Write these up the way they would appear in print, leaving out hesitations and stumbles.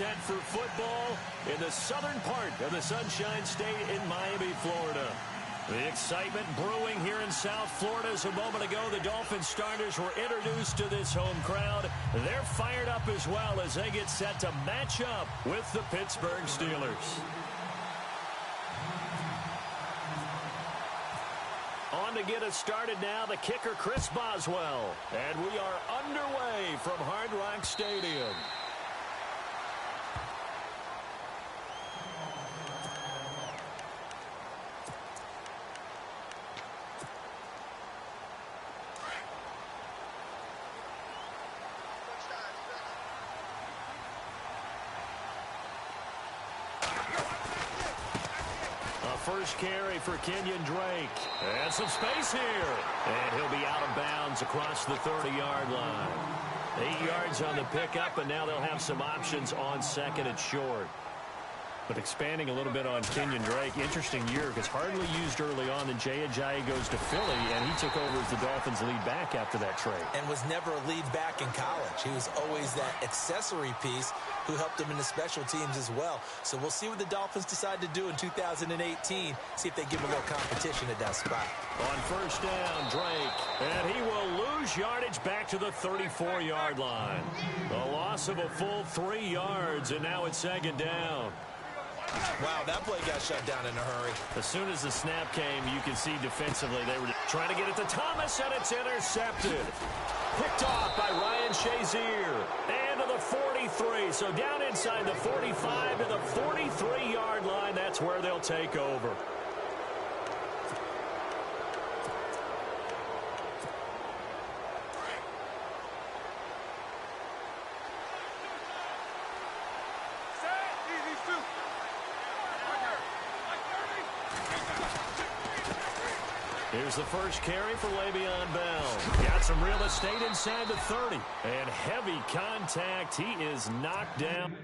set for football in the southern part of the Sunshine State in Miami, Florida. The excitement brewing here in South Florida as a moment ago. The Dolphins starters were introduced to this home crowd. They're fired up as well as they get set to match up with the Pittsburgh Steelers. On to get us started now, the kicker, Chris Boswell. And we are underway from Hard Rock Stadium. First carry for Kenyon Drake. And some space here. And he'll be out of bounds across the 30-yard line. 8 yards on the pickup, and now they'll have some options on second and short. But expanding a little bit on Kenyon Drake, interesting year because hardly used early on. Then Jay Ajayi goes to Philly, and he took over as the Dolphins' lead back after that trade. And was never a lead back in college. He was always that accessory piece who helped him in the special teams as well. So we'll see what the Dolphins decide to do in 2018. See if they give him a little competition at that spot. On first down, Drake. And he will lose yardage back to the 34-yard line. A loss of a full 3 yards, and now it's second down. Wow, that play got shut down in a hurry. As soon as the snap came, you could see defensively they were trying to get it to Thomas, and it's intercepted. Picked off by Ryan Shazier. And to the 43. So down inside the 45 to the 43-yard line. That's where they'll take over. Here's the first carry for Le'Veon Bell. Got some real estate inside the 30. And heavy contact. He is knocked down.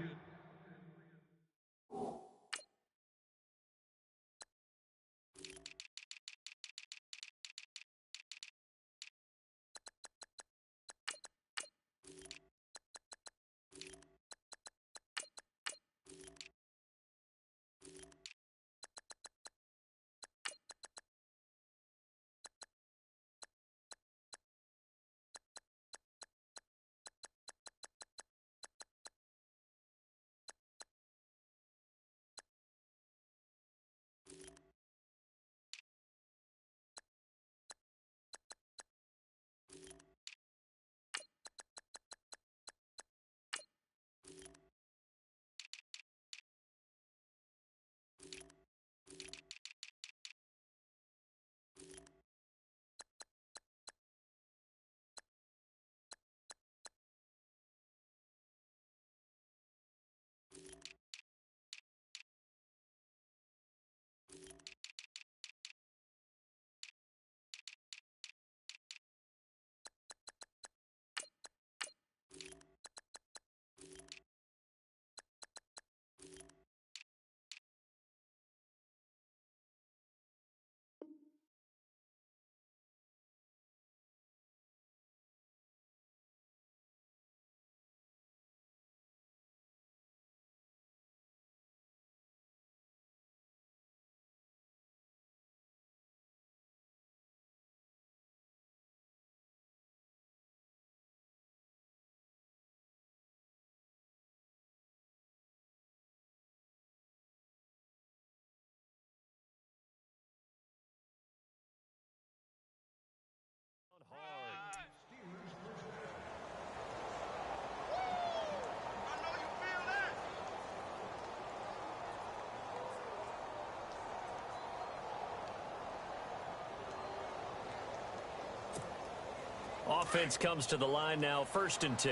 Offense comes to the line now, 1st and 10.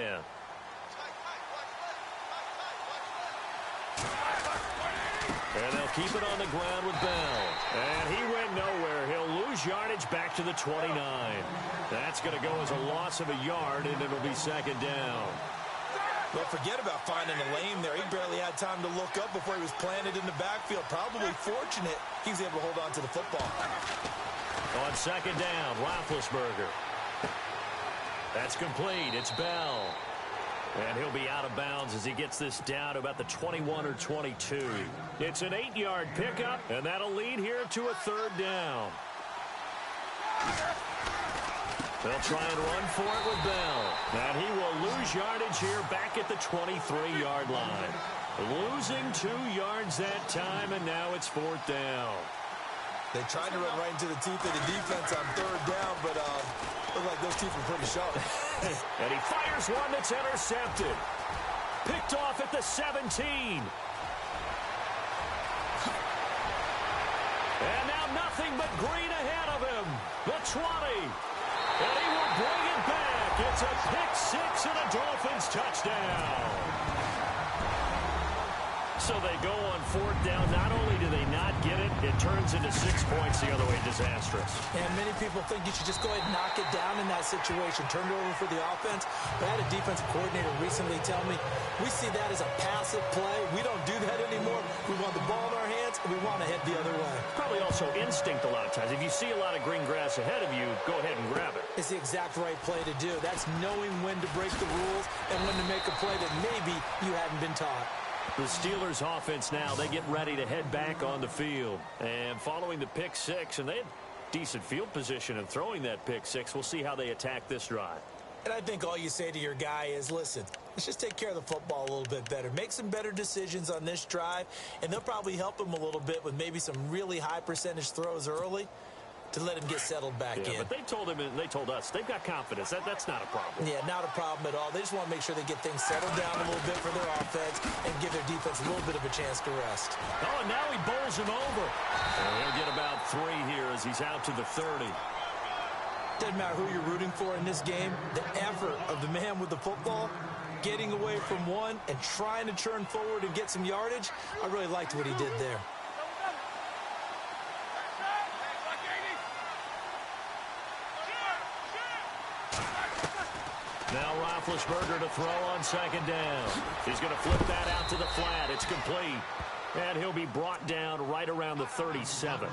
And they'll keep it on the ground with Bell. And he went nowhere. He'll lose yardage back to the 29. That's going to go as a loss of a yard, and it'll be second down. Well, forget about finding a lane there. He barely had time to look up before he was planted in the backfield. Probably fortunate he was able to hold on to the football. On second down, Roethlisberger. That's complete. It's Bell. And he'll be out of bounds as he gets this down to about the 21 or 22. It's an 8-yard pickup, and that'll lead here to a 3rd down. They'll try and run for it with Bell. And he will lose yardage here back at the 23-yard line. Losing 2 yards that time, and now it's 4th down. They tried to run right into the teeth of the defense on 3rd down, but looked like those teeth were pretty sharp. And he fires one that's intercepted. Picked off at the 17. And now nothing but green ahead of him. The 20. And he will bring it back. It's a pick-6 and a Dolphins touchdown. So they go on 4th down. Not only do they not get it, it turns into 6 points the other way. Disastrous. And many people think you should just go ahead and knock it down in that situation. Turn it over for the offense. But I had a defensive coordinator recently tell me, we see that as a passive play. We don't do that anymore. We want the ball in our hands, and we want to head the other way. Probably also instinct a lot of times. If you see a lot of green grass ahead of you, go ahead and grab it. It's the exact right play to do. That's knowing when to break the rules and when to make a play that maybe you hadn't been taught. The Steelers offense now, they get ready to head back on the field. And following the pick-6, and they had decent field position in throwing that pick-6, we'll see how they attack this drive. And I think all you say to your guy is, listen, let's just take care of the football a little bit better. Make some better decisions on this drive, and they'll probably help him a little bit with maybe some really high percentage throws early to let him get settled back in. But they told him, and they told us, they've got confidence. That's not a problem. Yeah, not a problem at all. They just want to make sure they get things settled down a little bit for their offense and give their defense a little bit of a chance to rest. Oh, and now he bowls him over. And he'll get about 3 here as he's out to the 30. Doesn't matter who you're rooting for in this game. The effort of the man with the football, getting away from one and trying to turn forward and get some yardage, I really liked what he did there. Now Roethlisberger to throw on 2nd down. He's going to flip that out to the flat. It's complete. And he'll be brought down right around the 37.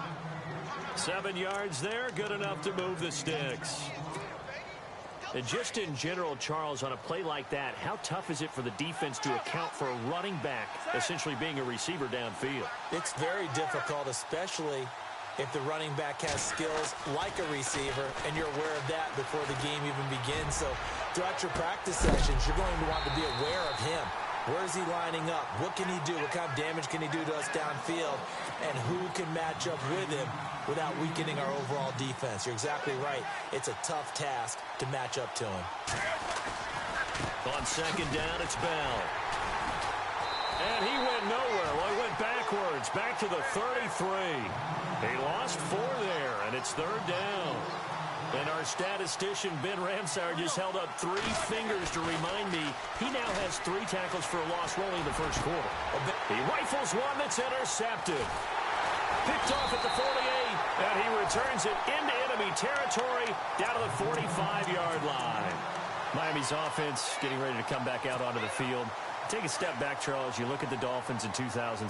7 yards there, good enough to move the sticks. And just in general, Charles, on a play like that, how tough is it for the defense to account for a running back essentially being a receiver downfield? It's very difficult, especially if the running back has skills like a receiver, and you're aware of that before the game even begins. So throughout your practice sessions, you're going to want to be aware of him. Where is he lining up? What can he do? What kind of damage can he do to us downfield? And who can match up with him without weakening our overall defense? You're exactly right. It's a tough task to match up to him. On 2nd down, it's Bell. And he went nowhere. Well, he went backwards, back to the 33. He lost 4 there, and it's 3rd down. And our statistician, Ben Ramsauer, just held up 3 fingers to remind me he now has 3 tackles for a loss rolling in the first quarter. He rifles one that's intercepted. Picked off at the 48, and he returns it into enemy territory down to the 45-yard line. Miami's offense getting ready to come back out onto the field. Take a step back, Charles. You look at the Dolphins in 2017.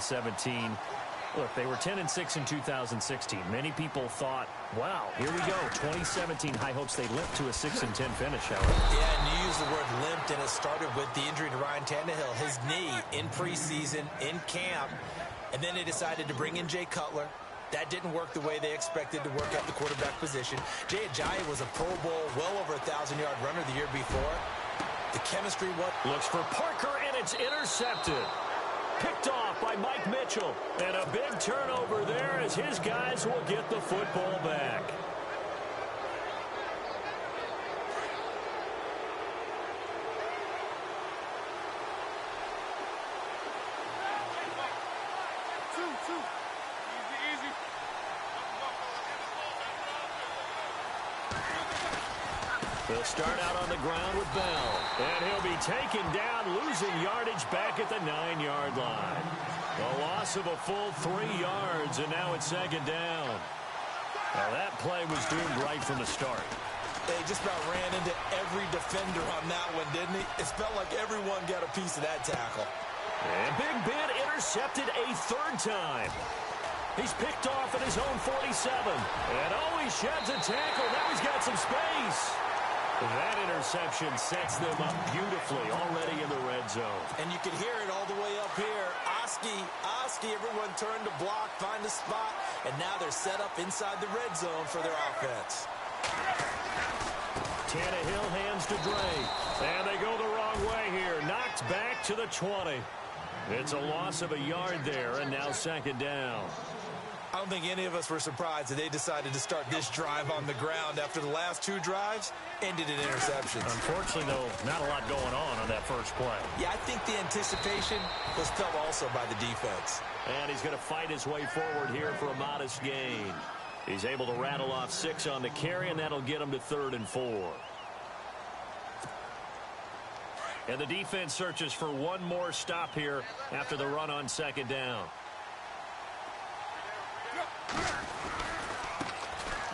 Look, they were 10-6 in 2016. Many people thought, wow, here we go. 2017, high hopes they limped to a 6-10 finish, however. Yeah, and you used the word limped, and it started with the injury to Ryan Tannehill, his knee in preseason, in camp, and then they decided to bring in Jay Cutler. That didn't work the way they expected to work at the quarterback position. Jay Ajayi was a Pro Bowl, well over 1,000-yard runner the year before. The chemistry, looks for Parker, and it's intercepted. Picked off by Mike Mitchell. And a big turnover there as his guys will get the football back. They'll start out on the ground with Bell. And he'll be taken down, losing yardage back at the 9-yard line. A loss of a full 3 yards, and now it's 2nd down. Now that play was doomed right from the start. They just about ran into every defender on that one, didn't he? It felt like everyone got a piece of that tackle. And Big Ben intercepted a 3rd time. He's picked off at his own 47. And oh, he sheds a tackle. Now he's got some space. That interception sets them up beautifully already in the red zone. And you can hear it all the way up here. Oski, everyone turned to block, find a spot, and now they're set up inside the red zone for their offense. Tannehill hands to Drake. And they go the wrong way here. Knocked back to the 20. It's a loss of a yard there, and now second down. I don't think any of us were surprised that they decided to start this drive on the ground after the last two drives ended in interceptions. Unfortunately, though, not a lot going on that first play. Yeah, I think the anticipation was felt also by the defense. And he's going to fight his way forward here for a modest gain. He's able to rattle off 6 on the carry, and that'll get him to 3rd and 4. And the defense searches for one more stop here after the run on second down.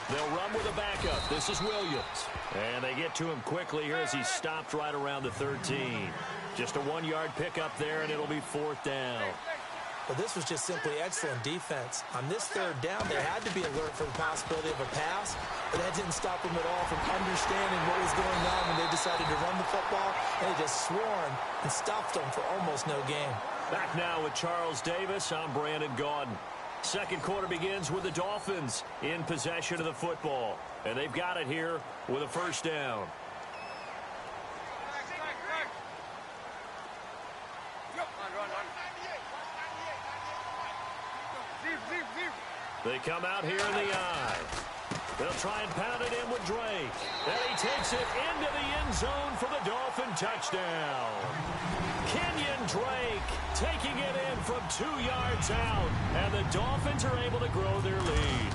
They'll run with a backup. This is Williams. And they get to him quickly here as he stopped right around the 13. Just a 1-yard pickup there, and it'll be 4th down. Well, this was just simply excellent defense. On this 3rd down, they had to be alert for the possibility of a pass, but that didn't stop them at all from understanding what was going on when they decided to run the football, and they just swarmed and stopped them for almost no gain. Back now with Charles Davis. I'm Brandon Gaudin. Second quarter begins with the Dolphins in possession of the football. And they've got it here with a first down. They come out here in the eye. They'll try and pound it in with Drake. And he takes it into the end zone for the Dolphin touchdown. Kenyon Drake taking it in from 2 yards out. And the Dolphins are able to grow their lead.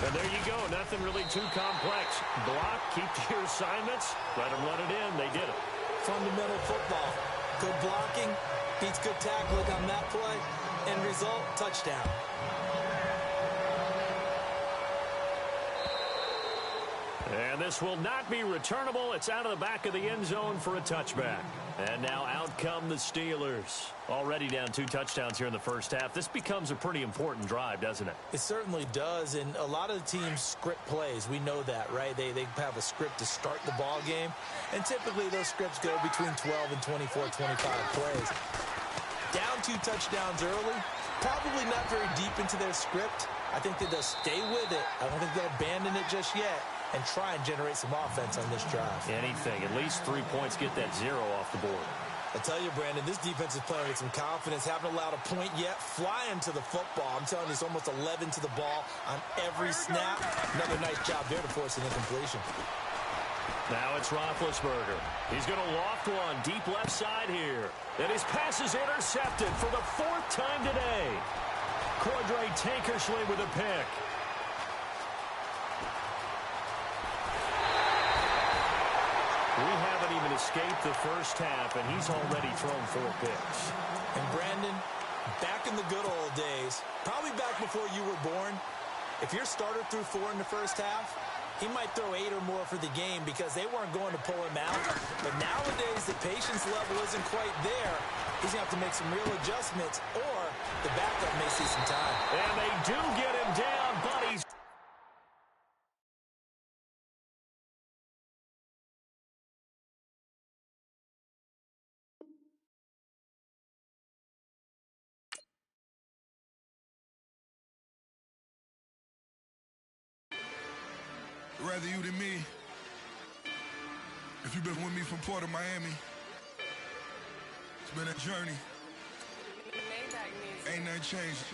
And there you go. Nothing really too complex. Block, keep to your assignments, let them run it in. They did it. Fundamental football. Good blocking, beats good tackling on that play. End result, touchdown. And this will not be returnable. It's out of the back of the end zone for a touchback. And now out come the Steelers. Already down 2 touchdowns here in the first half. This becomes a pretty important drive, doesn't it? It certainly does. And a lot of the teams script plays. We know that, right? They have a script to start the ball game. And typically those scripts go between 12 and 24, 25 plays. Down 2 touchdowns early. Probably not very deep into their script. I think that they'll stay with it. I don't think they'll abandon it just yet and try and generate some offense on this drive. Anything. At least 3 points, get that 0 off the board. I tell you, Brandon, this defense is playing with some confidence. Haven't allowed a point yet. Flying to the football. I'm telling you, it's almost 11 to the ball on every snap. Another nice job there to force an incompletion. Now it's Roethlisberger. He's going to loft one deep left side here. And his pass is intercepted for the 4th time today. Cordray Tankersley with a pick. We haven't even escaped the first half, and he's already thrown 4 picks. And Brandon, back in the good old days, probably back before you were born, if your starter threw 4 in the first half, he might throw 8 or more for the game because they weren't going to pull him out. But nowadays, the patience level isn't quite there. He's going to have to make some real adjustments, or the backup may see some time. And they do get him down, but he's... Rather you than me. If you've been with me from Port of Miami, it's been a journey. Ain't nothing changed.